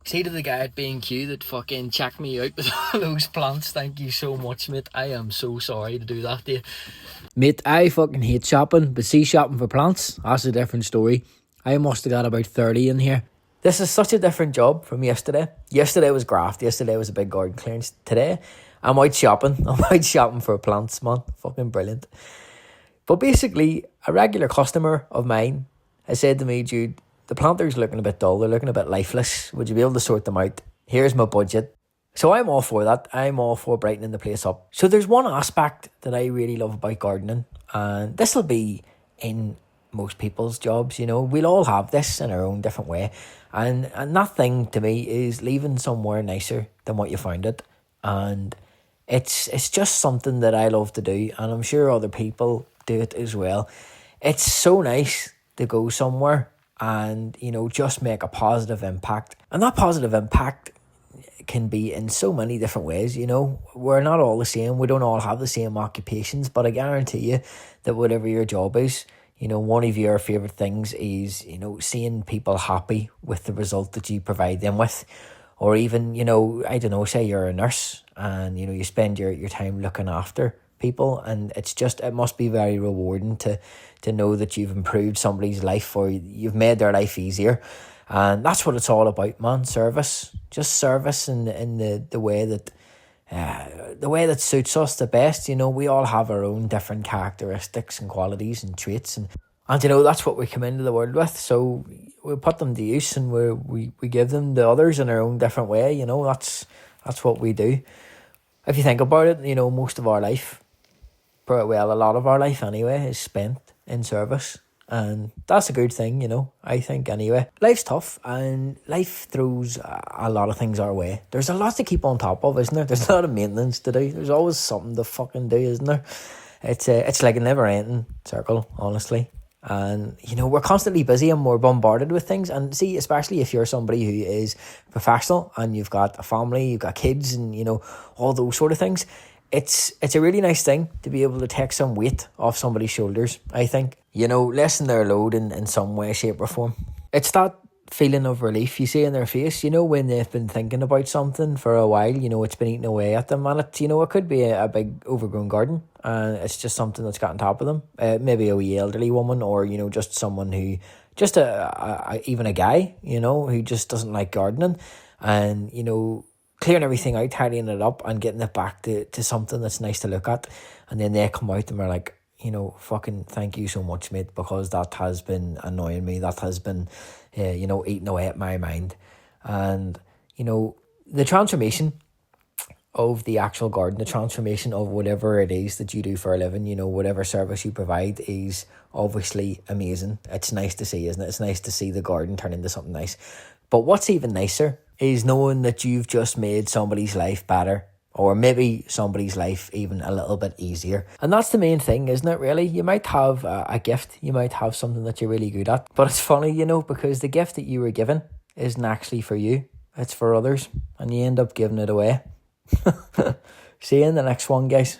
See to the guy at B&Q that fucking checked me out with all those plants. Thank you so much, mate. I am so sorry to do that to you. Mate, I fucking hate shopping, but see, shopping for plants, that's a different story. I must have got about 30 in here. This is such a different job from yesterday. Yesterday was graft. Yesterday was a big garden clearance. Today, I'm out shopping. I'm out shopping for plants, man. Fucking brilliant. But basically, a regular customer of mine has said to me, Jude, the planters looking a bit dull. They're looking a bit lifeless. Would you be able to sort them out? Here's my budget. So I'm all for that. I'm all for brightening the place up. So there's one aspect that I really love about gardening. And this will be in most people's jobs, you know. We'll all have this in our own different way. And that thing to me is leaving somewhere nicer than what you found it. And it's just something that I love to do. And I'm sure other people do it as well. It's so nice to go somewhere and, you know, just make a positive impact. And that positive impact can be in so many different ways, you know. We're not all the same. We don't all have the same occupations, but I guarantee you that whatever your job is, you know, one of your favourite things is, you know, seeing people happy with the result that you provide them with. Or even, you know, I don't know, say you're a nurse and, you know, you spend your time looking after people, and it must be very rewarding to know that you've improved somebody's life or you've made their life easier. And that's what it's all about, man. Service. Just service in the way that suits us the best. You know, we all have our own different characteristics and qualities and traits, and you know, that's what we come into the world with. So we put them to use, and we give them to others in our own different way. You know, that's what we do. If you think about it, you know, most of our life, a lot of our life anyway, is spent in service. And that's a good thing, you know, I think anyway. Life's tough and life throws a lot of things our way. There's a lot to keep on top of, isn't there? There's a lot of maintenance to do. There's always something to fucking do, isn't there? It's like a never-ending circle, honestly. And, you know, we're constantly busy and we're bombarded with things. And see, especially if you're somebody who is professional and you've got a family, you've got kids and, you know, all those sort of things, it's a really nice thing to be able to take some weight off somebody's shoulders, I think. You know, lessen their load in some way, shape or form. It's that feeling of relief you see in their face, you know, when they've been thinking about something for a while, you know, it's been eating away at them. And it, you know, it could be a big overgrown garden and it's just something that's got on top of them. Maybe a wee elderly woman, or, you know, just someone who, just even a guy, you know, who just doesn't like gardening. And, you know, clearing everything out, tidying it up and getting it back to something that's nice to look at. And then they come out and we're like, you know, fucking thank you so much, mate, because that has been annoying me. That has been, you know, eating away at my mind. And, you know, the transformation of the actual garden, the transformation of whatever it is that you do for a living, you know, whatever service you provide is obviously amazing. It's nice to see, isn't it? It's nice to see the garden turn into something nice. But what's even nicer is knowing that you've just made somebody's life better, or maybe somebody's life even a little bit easier. And that's the main thing, isn't it, really? You might have a gift, you might have something that you're really good at, but it's funny, you know, because the gift that you were given isn't actually for you, it's for others, and you end up giving it away. See you in the next one, guys.